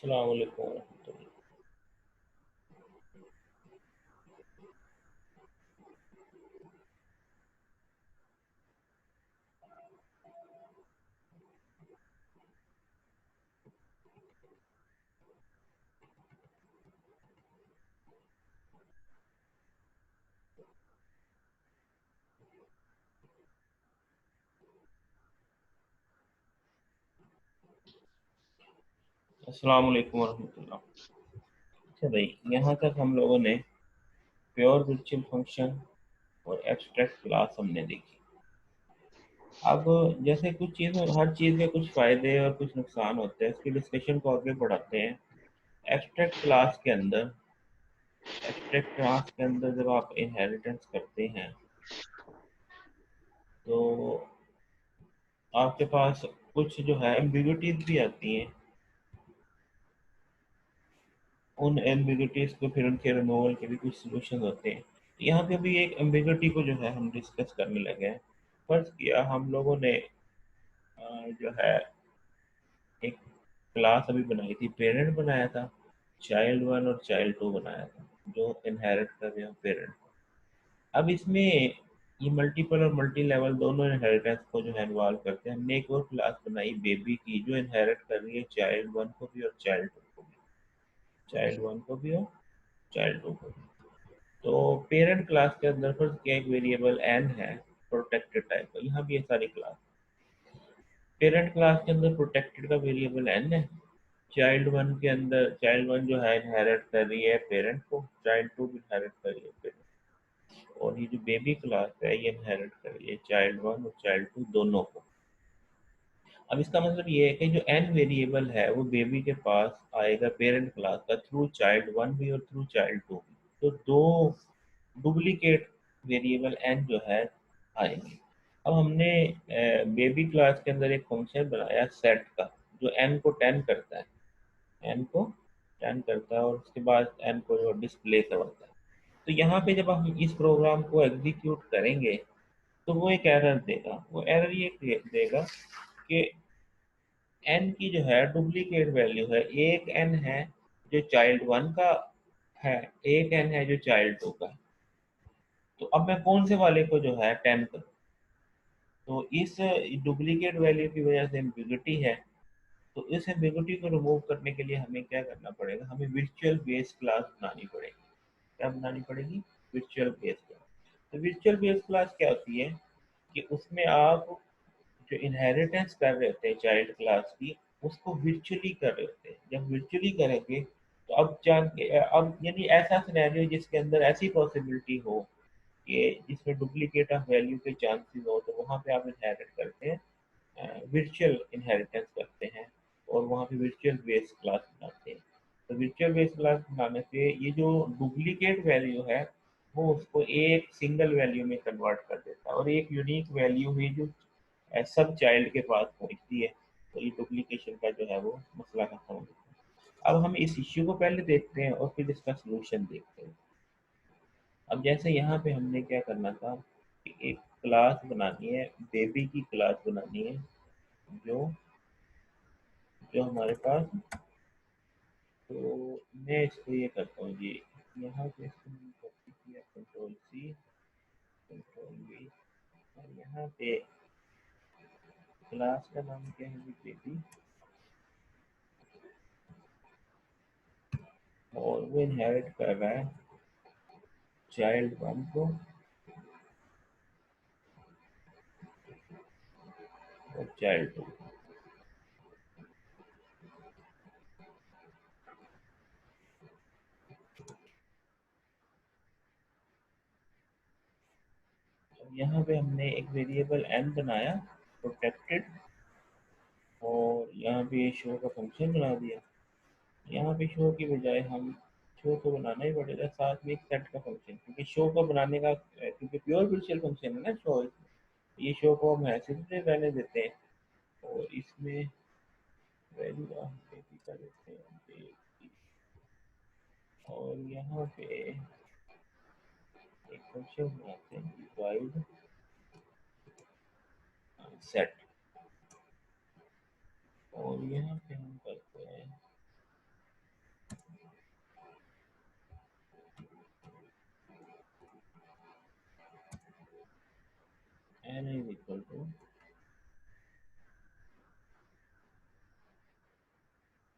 अस्सलाम वालेकुम वरहमतुल्लाह। अस्सलाम वालेकुम वरहमतुल्लाह। अच्छा भाई, यहाँ तक हम लोगों ने प्योर वर्चुअल फंक्शन और एब्स्ट्रैक्ट क्लास हमने देखी। अब जैसे कुछ चीज़, हर चीज़ के कुछ फ़ायदे और कुछ नुकसान होते हैं, इसकी डिस्कशन को आगे बढ़ाते हैं। एब्स्ट्रैक्ट क्लास के अंदर एब्स्ट्रैक्ट क्लास के अंदर जब आप इनहेरिटेंस करते हैं तो आपके पास कुछ जो है एम्बिग्युइटीज भी आती हैं। उन एम्बिग्युइटीज को फिर उनके रिमूवल के भी कुछ सॉल्यूशन होते हैं। तो यहाँ पे भी एक एम्बिग्युइटी को जो है हम डिस्कस करने लगे हैं। फर्ज किया हम लोगों ने जो है एक क्लास अभी बनाई थी, पेरेंट बनाया था, चाइल्ड वन और चाइल्ड टू बनाया था जो इनहेरिट कर रहे हो पेरेंट। अब इसमें ये मल्टीपल और मल्टी लेवल दोनों इनहेरिटेंस को जो है इन्वॉल्व करते हैं। हमने एक और क्लास बनाई बेबी की जो इनहेरिट कर रही है चाइल्ड वन को भी और चाइल्ड टू को भी, चाइल्ड वन को भी और चाइल्ड टू को भी। तो पेरेंट क्लास के अंदर फर्ज किया एक वेरिएबल एन है प्रोटेक्टेड टाइप का। यहाँ भी ये सारी क्लास पेरेंट क्लास के अंदर प्रोटेक्टेड का वेरिएबल एन है। चाइल्ड वन के अंदर चाइल्ड वन जो है इनहेरिट कर रही है पेरेंट को, चाइल्ड टू भी इनहेरिट कर रही है पेरेंट, और ये जो बेबी क्लास है ये इनहेरिट कर रही है चाइल्ड वन और चाइल्ड टू दोनों को। अब इसका मतलब ये है कि जो एन वेरिएबल है वो बेबी के पास आएगा पेरेंट क्लास का थ्रू चाइल्ड वन भी और थ्रू चाइल्ड टू भी। तो दो डुप्लीकेट वेरिएबल एन जो है आएंगे। अब हमने बेबी क्लास के अंदर एक फंक्शन बनाया सेट का जो एन को 10 करता है, एन को 10 करता है और उसके बाद एन को जो डिस्प्ले करवाता है। तो यहाँ पे जब हम इस प्रोग्राम को एग्जीक्यूट करेंगे तो वो एक एरर देगा। वो एरर ये देगा कि एन की जो है डुप्लीकेट वैल्यू है, एक एन है जो चाइल्ड वन का है, एक एन है जो चाइल्ड टू का है। तो अब मैं कौन से वाले को जो है 10 करूँ? तो इस डुप्लीकेट वैल्यू की वजह से एम्बिग्युइटी है। तो इस एम्बिग्युइटी को रिमूव करने के लिए हमें क्या करना पड़ेगा? हमें वर्चुअल बेस क्लास बनानी पड़ेगी। क्या बनानी पड़ेगी? Virtual base class. तो वर्चुअल बेस क्लास क्या होती है कि उसमें आप जो इनहेरिटेंस कर रहे होते हैं चाइल्ड क्लास की उसको वर्चुअली कर रहे होते हैं। जब वर्चुअली करेंगे तो अब जान के अब यानी ऐसा सिनेरियो जिसके अंदर ऐसी पॉसिबिलिटी हो कि जिसमें डुप्लीकेट ऑफ वैल्यू के चांसेस हो, तो वहाँ पे आप इनहेरिट करते हैं, वर्चुअल इनहेरिटेंस करते हैं और वहाँ पे वर्चुअल बेस क्लास बनाते हैं। तो वर्चुअल बेस क्लास बनाने से ये जो डुप्लीकेट वैल्यू है वो उसको एक सिंगल वैल्यू में कन्वर्ट कर देता है और एक यूनिक वैल्यू हुई जो सब चाइल्ड के पास पहुंचती है। तो ये डुप्लीकेशन का जो है वो मसला खत्म होता है। अब हम इस इश्यू को पहले देखते हैं और फिर इसका सोल्यूशन देखते हैं। अब जैसे यहाँ पे हमने क्या करना था कि एक क्लास बनानी है, बेबी की क्लास बनानी है जो जो हमारे पास। तो मैं इसको ये करता हूँ जी, यहाँ पे इसको मैंने कॉपी किया, कंट्रोल सी कंट्रोल वी, और यहाँ पे क्लास का नाम क्या है जी? बेबी। और वो इनहेरिट कर रहा है चाइल्ड वन को और चाइल्ड टू। अब यहाँ पे हमने एक वेरिएबल एन बनाया प्रोटेक्टेड, और यहाँ पे शो का फंक्शन बना दिया। यहाँ पे शो की बजाय हम शो को बनाना ही पड़ेगा साथ में एक सेट का फंक्शन, क्योंकि शो को बनाने का क्योंकि प्योर वर्चुअल फंक्शन है ना शो, ये शो को हम ऐसे भी रहने देते हैं और इसमें वैल्यू हम बेबी का देते हैं बेबी। और यहाँ पे एक फंक्शन बनाते हैं डिवाइड सेट, और यहाँ पे हम करते हैं एन इज इक्वल टू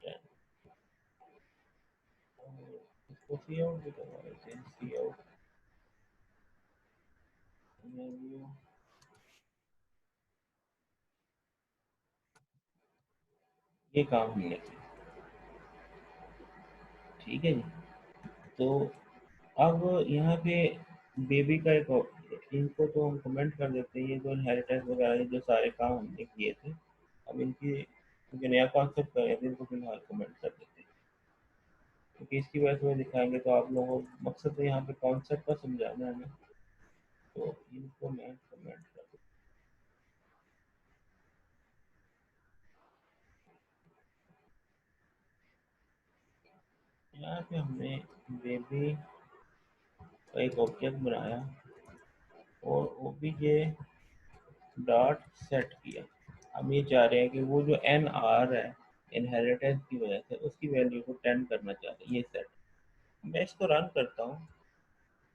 10। इसको सी आउट भी करवा लेते हैं, सी आउट वैल्यू, ये काम हमने किया। ठीक है जी। तो अब यहाँ पे बेबी का एक इनको तो हम कमेंट कर देते हैं, ये जो इनहेरिटेंस वगैरह ये जो सारे काम हमने किए थे, अब इनकी जो नया कॉन्सेप्ट कर रहे थे इनको फिलहाल कमेंट कर देते हैं, क्योंकि इसकी वजह से दिखाएंगे तो आप लोगों को मकसद तो यहाँ पे कॉन्सेप्ट का समझाना है ना, तो इनको मैं कमेंट कर देता हूँ। यहाँ पे हमने बेबी का एक ऑब्जेक्ट बनाया और ओबीजे डॉट सेट किया। हम ये चाह रहे हैं कि वो जो एन आर है इनहेरिटेंस की वजह से उसकी वैल्यू को 10 करना चाहते हैं, ये सेट। मैं इसको रन करता हूँ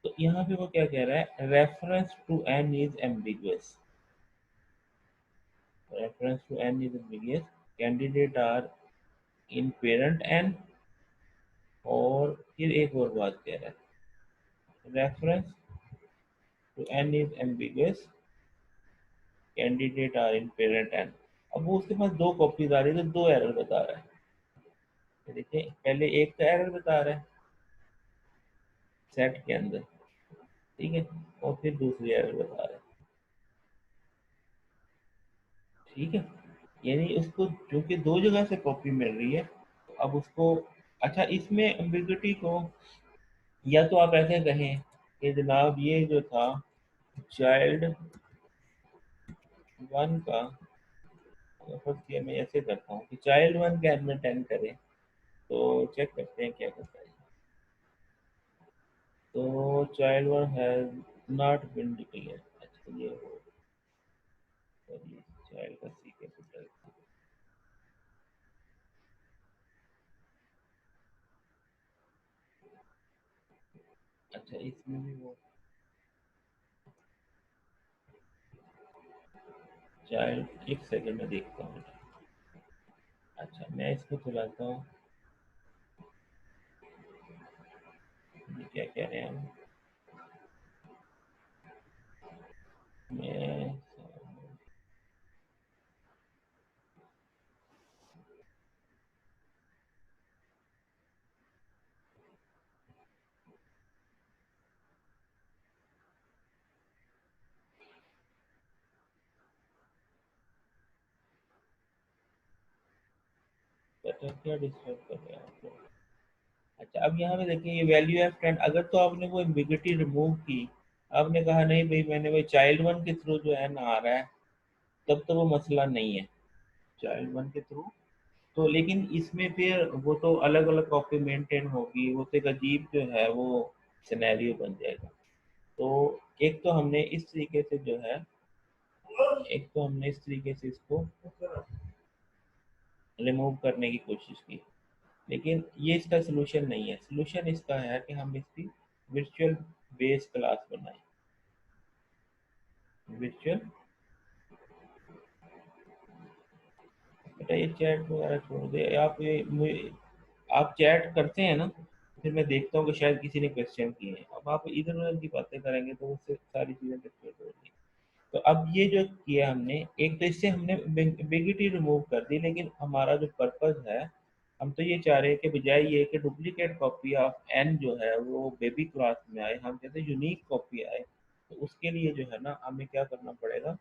तो यहाँ पे वो क्या कह रहा है, reference to N is ambiguous, reference to N is ambiguous, candidate are in parent N, और फिर एक और बात कह रहा है, reference to N is ambiguous, candidate are in parent N. अब वो उसके पास दो कॉपीज आ रही है तो दो एरर बता रहा है। तो देखिए पहले एक का एरर बता रहा है सेट के अंदर, ठीक है, और फिर दूसरी एरर बता रहा है। ठीक है, यानी उसको क्योंकि दो जगह से कॉपी मिल रही है तो अब उसको, अच्छा इसमें एम्बिग्युइटी को या तो आप ऐसे कहें कि जनाब ये जो था चाइल्ड वन का, फर्स्ट ये मैं ऐसे करता हूँ कि चाइल्ड वन के अंदर 10 करें, तो चेक करते हैं क्या करता है। तो child one has not been declared, अच्छा ये हो, सॉरी चाइल्ड का सी कैपिटल, अच्छा इसमें भी वो चाइल्ड, एक सेकंड में देखता हूँ। अच्छा मैं इसको चलाता हूँ, ये क्या कह रहे हैं हम, मैं पता क्या डिस्टर्ब कर रहे हैं आप लोग। अच्छा अब यहाँ पे देखिए ये वैल्यू है फ्रेंड, अगर तो आपने वो एम्बिग्युइटी रिमूव की, आपने कहा नहीं भाई मैंने वो चाइल्ड वन के थ्रू जो है ना आ रहा है, तब तो वो मसला नहीं है चाइल्ड वन के थ्रू। तो लेकिन इसमें फिर वो तो अलग अलग कॉपी मेंटेन होगी, वो तो एक अजीब जो है वो सिनेरियो बन जाएगा। तो एक तो हमने इस तरीके से जो है, एक तो हमने इस तरीके से इसको रिमूव करने की कोशिश की, लेकिन ये इसका सलूशन नहीं है। सलूशन इसका है कि हम इसकी वर्चुअल बेस क्लास बनाएं, वर्चुअल, बेटा ये चैट वगैरह छोड़ दे आप, आप चैट करते हैं ना, फिर मैं देखता हूँ कि शायद किसी ने क्वेश्चन किए हैं, अब आप इधर उधर की बातें करेंगे तो उससे सारी चीज़ें डिस्टर्ब होगी। तो अब ये जो किया हमने, एक तो इससे हमने एम्बिग्युइटी रिमूव कर दी, लेकिन हमारा जो पर्पस है, हम तो ये चाह रहे हैं कि बजाय ये कि डुप्लीकेट कॉपी ऑफ एन जो है वो बेबी क्लास में आए, हम कहते हैं यूनिक कॉपी आए। तो उसके लिए जो है ना हमें क्या करना पड़ेगा,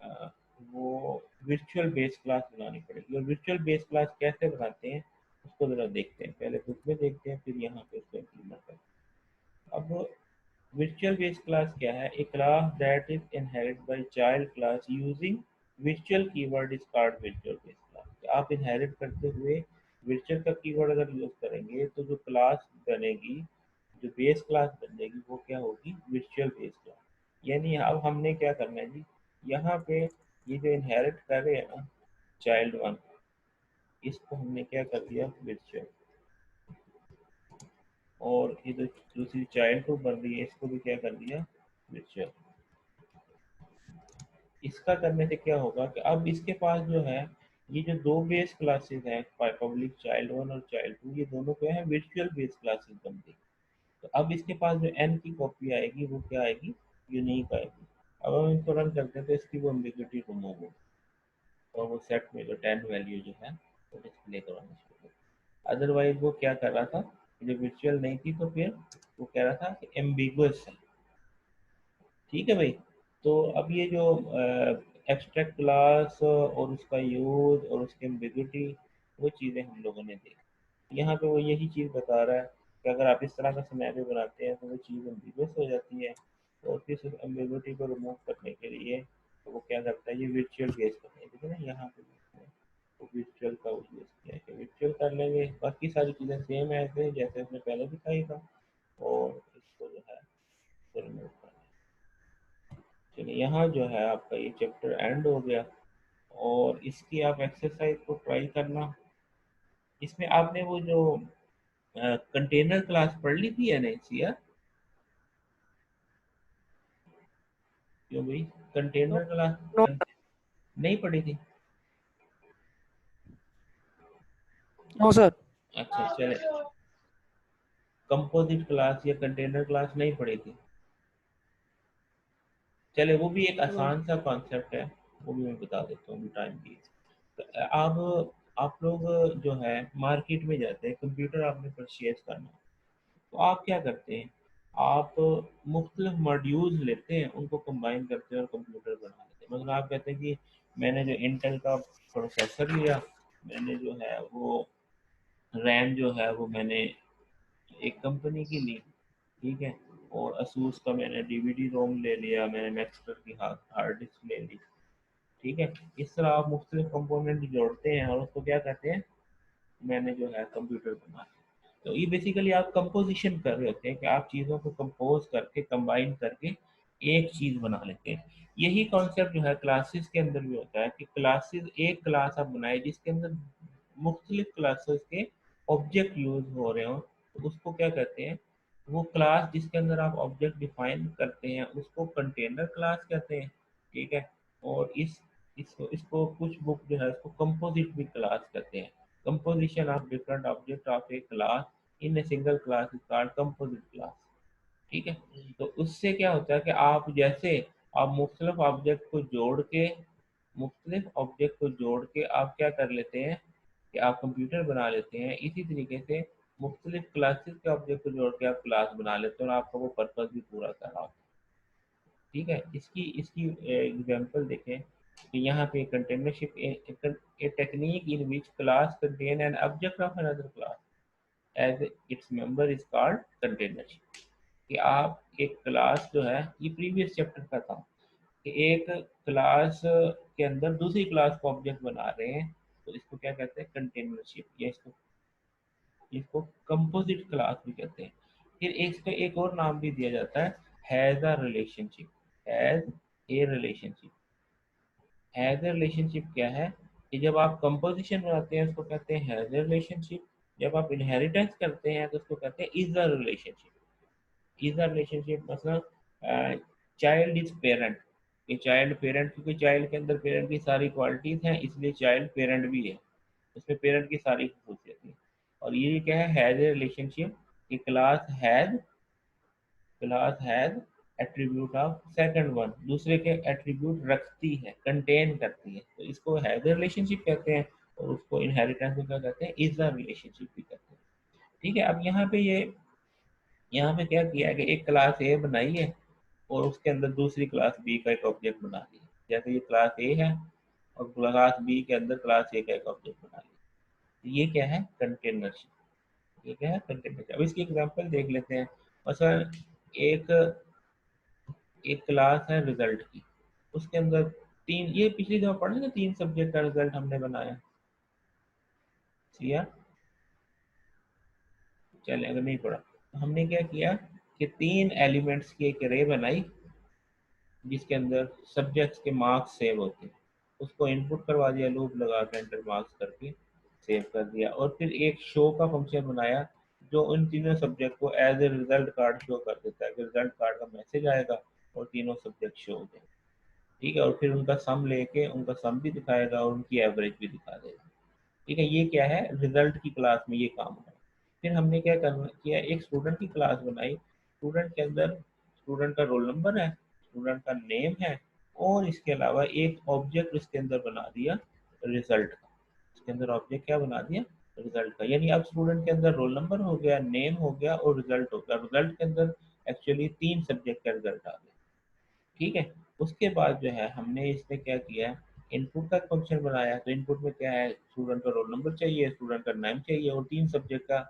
अ, वो वर्चुअल बेस क्लास बनानी पड़ेगी। और वर्चुअल बेस क्लास कैसे बनाते हैं उसको ज़रा देखते हैं, पहले बुक में देखते हैं फिर यहाँ पे उसको इम्प्लीमेंट करते हैं। अब virtual base class क्या है, a class that is inherited by child class using virtual keyword is called virtual base class। आप inherit करते हुए virtual का कीवर्ड अगर यूज करेंगे तो जो क्लास बनेगी, जो बेस क्लास बनेगी वो क्या होगी, virtual base क्लास। यानी अब हमने क्या करना है जी, यहाँ पे ये जो इनहेरिट कर रहे हैं ना चाइल्ड वन, इसको हमने क्या कर दिया virtual, और ये जो दूसरी चाइल्ड को बन रही है इसको भी क्या कर दिया virtual। इसका करने से क्या होगा कि अब इसके पास जो है ये जो दो बेस क्लासेस हैं, पब्लिक चाइल्ड वन और चाइल्ड टू, ये दोनों क्या है, वर्चुअल बेस क्लासेस बन गई। तो अब इसके पास जो एन की कॉपी आएगी वो क्या आएगी, यूनिक आएगी। अब हम इसको रन करते हैं तो इसकी वो एम्बिग्यूटी रिमूव होगी और वो सेट में जो 10 वैल्यू जो है वो डिस्प्ले करवाना शुरू होगी। अदरवाइज वो क्या कर रहा था, जो वर्चुअल नहीं थी तो फिर वो कह रहा था कि एम्बिगुअस है। ठीक है भाई। तो अब ये जो एब्स्ट्रैक्ट क्लास और उसका यूज और उसकी एम्बिग्यूटी, वो चीज़ें हम लोगों ने देखी। यहाँ पे वो यही चीज़ बता रहा है कि अगर आप इस तरह का सिनेरियो बनाते हैं तो वो चीज़ एम्बिगुअस हो जाती है। और फिर उस एम्बिग्यूटी को रिमूव करने के लिए तो वो क्या करता है, ये वर्चुअल केस करता है। देखिए ना यहाँ पे वो वर्चुअल का यूज़ किया है कि वर्चुअल कर लेंगे, बाकी सारी चीज़ें सेम है ऐसे जैसे उसने पहले दिखाई था, और इसको जो है रिमूव कर। चलिए यहाँ जो है आपका ये चैप्टर एंड हो गया। और इसकी आप एक्सरसाइज को ट्राई करना। इसमें आपने वो जो कंटेनर क्लास पढ़ ली थी या नहीं सिया? क्यों भाई, नो कंटेनर क्लास नो नहीं पढ़ी थी? No sir. अच्छा चले, कंपोजिट क्लास या कंटेनर क्लास नहीं पढ़ी थी? चले वो भी एक आसान सा कॉन्सेप्ट है, वो भी मैं बता देता हूँ टाइम की। तो अब आप लोग जो है मार्केट में जाते हैं, कंप्यूटर आपने परचेज करना, तो आप क्या करते हैं, आप मुख्तलिफ मॉड्यूल्स लेते हैं, उनको कंबाइन करते हैं और कंप्यूटर बना लेते हैं। मतलब आप कहते हैं कि मैंने जो इंटेल का प्रोसेसर लिया, मैंने जो है वो रैम जो है वो मैंने एक कंपनी की ली, ठीक है, और असूस का मैंने डीवीडी रोम ले लिया, मैंने मैक्सटर की हार्ड डिस्क ले ली। ठीक है, इस तरह आप मुख्तलिफ कंपोनेंट जोड़ते हैं और उसको क्या कहते हैं, मैंने जो है कंप्यूटर बना लिया। तो ये बेसिकली आप कंपोजिशन कर रहे होते हैं कि आप चीज़ों को कंपोज करके कंबाइन करके एक चीज़ बना लेते हैं। यही कॉन्सेप्ट जो है क्लासेस के अंदर भी होता है कि क्लासेस, एक क्लास आप बनाए जिसके अंदर मुख्तलिफ क्लासेस के ऑब्जेक्ट यूज हो रहे हो, तो उसको क्या कहते हैं, वो क्लास जिसके अंदर आप ऑब्जेक्ट डिफाइन करते हैं उसको कंटेनर क्लास कहते हैं। ठीक है, और इसको इसको कुछ बुक जो है इसको कंपोजिट भी क्लास कहते हैं। Composition of different object of A class in a single class is called composite class. ठीक है, तो उससे क्या होता है कि आप जैसे आप मुख्तलिफ ऑब्जेक्ट को जोड़ के आप क्या कर लेते हैं कि आप कंप्यूटर बना लेते हैं, इसी तरीके से मुख्तलिफ क्लासेस के ऑब्जेक्ट को जोड़ के आप क्लास बना लेते हैं और आपका वो पर्पज भी पूरा कर रहा होता है। ठीक है, इसकी इसकी एग्जांपल देखें कि यहाँ पे containership a technique in which class contain an object of another class as its member is called containership. कि आप एक क्लास जो है, ये प्रीवियस चैप्टर का था, कि एक क्लास के अंदर दूसरी क्लास को ऑब्जेक्ट बना रहे हैं, तो इसको क्या कहते हैं, कंटेनरशिप, या इसको इसको कंपोजिट क्लास भी कहते हैं। फिर इसका एक और नाम भी दिया जाता है, has a relationship, has a relationship. Has a relationship क्या है, कि जब आप कंपोजिशन बनाते हैं उसको कहते हैं हैज ए रिलेशनशिप, जब आप इनहेरिटेंस करते हैं तो उसको कहते हैं is a relationship. Is a relationship मतलब चाइल्ड इज पेरेंट, ये चाइल्ड पेरेंट, क्योंकि चाइल्ड के अंदर पेरेंट की सारी क्वालिटीज हैं इसलिए चाइल्ड पेरेंट भी है, उसमें पेरेंट की सारी खसूसियत है। और ये क्या है, हैज ए रिलेशनशिप, कि class has attribute of second one, दूसरे के एट्रीब्यूट रखती है, कंटेन करती है, तो इसको हैज ए रिलेशनशिप कहते हैं। और उसको इनहेरिटेंस में क्या कहते हैं, इज अ रिलेशनशिप भी कहते हैं। ठीक है, अब यहाँ पे क्या किया है कि एक क्लास ए बनाई है और उसके अंदर दूसरी क्लास बी का एक ऑब्जेक्ट बना लिया, जैसे ये क्लास ए है और क्लास बी के अंदर क्लास ए का एक ऑब्जेक्ट बना लिया। ये क्या है, कंटेनरशिप। ये क्या है, कंटेनरशिप। अब इसकी एग्जांपल देख लेते हैं। मतलब एक एक क्लास है रिजल्ट की, उसके अंदर तीन, ये पिछली दफा पढ़े ना, तीन सब्जेक्ट का रिजल्ट हमने बनाया, सिया? चले, अगर नहीं पढ़ा तो हमने क्या किया कि तीन एलिमेंट्स की एक रे बनाई जिसके अंदर सब्जेक्ट्स के मार्क्स सेव होते हैं, उसको इनपुट करवा दिया, लूप लगा के एंटर मार्क्स करके सेव कर दिया, और फिर एक शो का फंक्शन बनाया जो उन तीनों सब्जेक्ट को as a result card show कर देता है कि रिजल्ट कार्ड का मैसेज आएगा और तीनों सब्जेक्ट शो हो जाएंगे। ठीक है, और फिर उनका सम लेके उनका सम भी दिखाएगा और उनकी एवरेज भी दिखा देगा। ठीक है, ये क्या है, रिजल्ट की क्लास में ये काम है। फिर हमने क्या करना किया, एक स्टूडेंट की क्लास बनाई। स्टूडेंट के अंदर स्टूडेंट का रोल नंबर है, स्टूडेंट का नेम है, और इसके अलावा एक ऑब्जेक्ट इसके अंदर बना दिया रिजल्ट का। इसके अंदर ऑब्जेक्ट क्या बना दिया, रिजल्ट का। यानी अब स्टूडेंट के अंदर रोल नंबर हो गया, नेम हो गया और रिजल्ट हो गया। रिजल्ट के अंदर एक्चुअली 3 सब्जेक्ट का रिजल्ट आ गया। ठीक है, उसके बाद जो है हमने इसमें क्या किया, इनपुट का फंक्शन बनाया। तो इनपुट में क्या है, स्टूडेंट का रोल नंबर चाहिए, स्टूडेंट का नाम चाहिए, और 3 सब्जेक्ट का,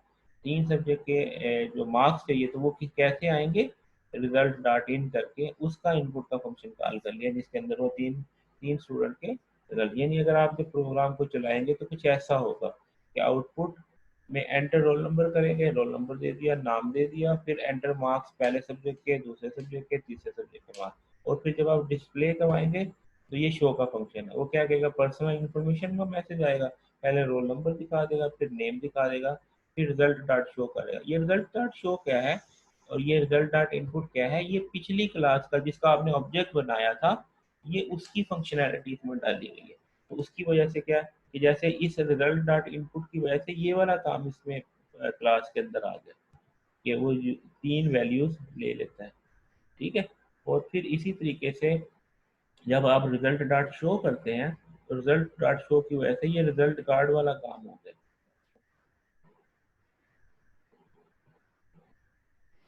3 सब्जेक्ट के जो मार्क्स चाहिए, तो वो कैसे आएंगे, रिजल्ट डॉट इन करके उसका इनपुट का फंक्शन कॉल कर लिया, जिसके अंदर वो तीन तीन स्टूडेंट के रिजल्ट। यानी अगर आप जब प्रोग्राम को चलाएंगे तो कुछ ऐसा होगा कि आउटपुट में एंटर रोल नंबर करेंगे, रोल नंबर दे दिया, नाम दे दिया, फिर एंटर मार्क्स पहले सब्जेक्ट के, दूसरे सब्जेक्ट के, तीसरे सब्जेक्ट के मार्क्स। और फिर जब आप डिस्प्ले करवाएंगे तो ये शो का फंक्शन है, वो क्या कहेगा, पर्सनल इन्फॉर्मेशन का मैसेज आएगा, पहले रोल नंबर दिखा देगा, फिर नेम दिखा देगा, फिर रिजल्ट डॉट शो करेगा। ये रिजल्ट डॉट शो क्या है, और ये रिजल्ट डॉट इनपुट क्या है, ये पिछली क्लास का जिसका आपने ऑब्जेक्ट बनाया था, ये उसकी फंक्शनैलिटी इसमें डाली गई है। तो उसकी वजह से क्या, कि जैसे इस रिजल्ट डॉट इनपुट की वजह से ये वाला काम इसमें क्लास के अंदर आ गया, कि वो 3 वैल्यूज ले लेता है। ठीक है, और फिर इसी तरीके से जब आप रिजल्ट डॉट शो करते हैं, तो रिजल्ट डॉट शो की वजह से ये रिजल्ट कार्ड वाला काम हो गया।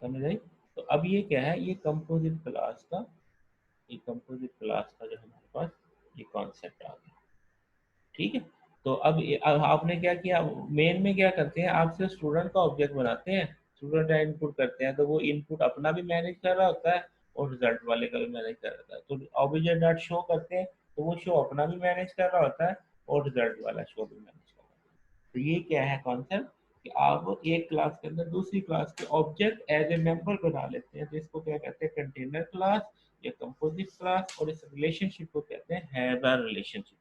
समझ आई। तो अब ये क्या है, ये कंपोजिट क्लास का, ये कंपोजिट क्लास का जो हमारे पास ये कॉन्सेप्ट आ गया। ठीक है, तो अब आपने क्या किया, मेन में क्या करते हैं, आप सिर्फ स्टूडेंट का ऑब्जेक्ट बनाते हैं, स्टूडेंट का इनपुट करते हैं, तो वो इनपुट अपना भी मैनेज कर रहा होता है और रिजल्ट वाले का भी मैनेज कर रहा होता है। तो ऑब्जेक्ट डॉट शो करते हैं, तो वो शो अपना भी मैनेज कर रहा होता है और रिजल्ट वाला शो भी मैनेज कर रहा होता है। तो ये क्या है कॉन्सेप्ट, कि आप एक क्लास के अंदर दूसरी क्लास के ऑब्जेक्ट एज ए मेंबर बना लेते हैं, तो इसको क्या कहते हैं, कंटेनर क्लास या कंपोजिट क्लास, और इस रिलेशनशिप को कहते हैं हैगर रिलेशनशिप।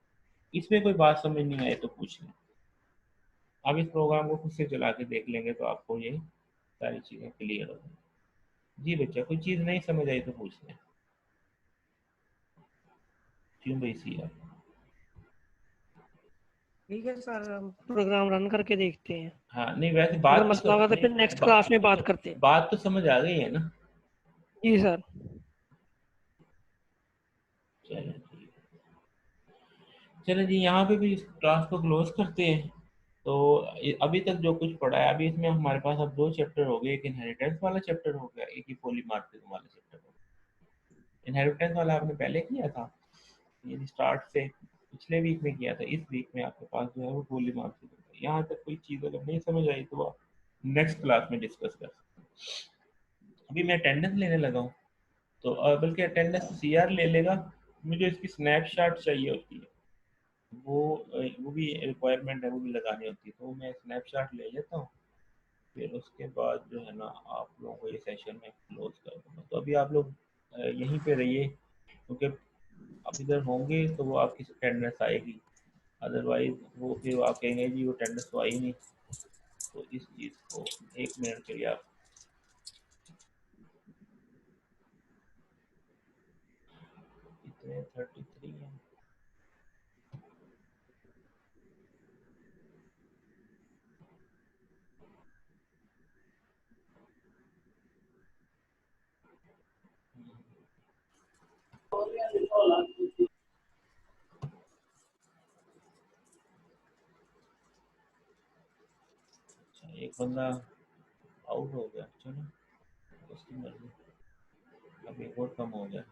इसमें कोई बात समझ नहीं आए तो पूछ लें। आप इस प्रोग्राम को खुद से चला के देख लेंगे तो आपको ये सारी चीज़ें क्लियर हो जाएंगी। जी बच्चा, कोई चीज़ नहीं समझ आई तो पूछ लें। क्यों भाई सी आप। ठीक है सर, हम प्रोग्राम रन करके देखते हैं। हाँ नहीं, वैसे अगर बात तो मसला होगा तो नहीं, फिर नेक्स्ट क्लास में बात करते हैं। बात तो समझ आ गई है ना। जी सर। चलो ठीक है। चलो जी, यहाँ पे भी इस क्लास को क्लोज करते हैं। तो अभी तक जो कुछ पढ़ा है, अभी इसमें हमारे पास अब 2 चैप्टर हो गए, एक इनहेरिटेंस वाला चैप्टर हो गया, एक ही पॉलीमॉर्फिज्म वाला चैप्टर हो गया। इनहेरिटेंस वाला आपने पहले किया था, ये स्टार्ट से पिछले वीक में किया था। इस वीक में आपके पास जो है वो पॉलीमॉर्फिज्म। यहाँ तक कोई चीज़ अगर नहीं समझ आई तो आप नेक्स्ट क्लास में डिस्कस कर सकते हैं। अभी मैं अटेंडेंस लेने लगा हूँ, तो बल्कि अटेंडेंस सीआर ले लेगा, मुझे इसकी स्नैपशॉट चाहिए होती है, वो भी रिक्वायरमेंट है, वो भी लगानी होती है, तो मैं स्नैपशॉट ले लेता हूँ। फिर उसके बाद जो है ना, आप लोगों को ये सेशन में क्लोज कर दूँगा। तो अभी आप लोग यहीं पे रहिए, क्योंकि आप इधर होंगे तो वो आपकी अटेंडेंस आएगी, अदरवाइज वो फिर आप कहेंगे जी वो अटेंडेंस तो आई नहीं। तो इस चीज़ को 1 मिनट के लिए आप, इतने 33 हैं। अच्छा, एक बंदा आउट हो गया, चलो उसकी मर्जी, अब एक और कम हो गया।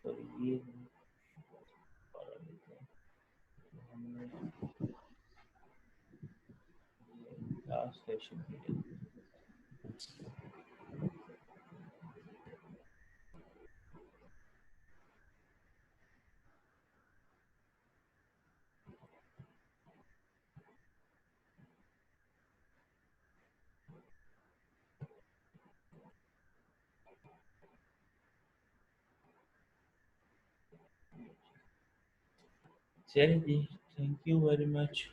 सॉरी, ये हमने लास्ट सेशन किया। चलिए जी, थैंक यू वेरी मच।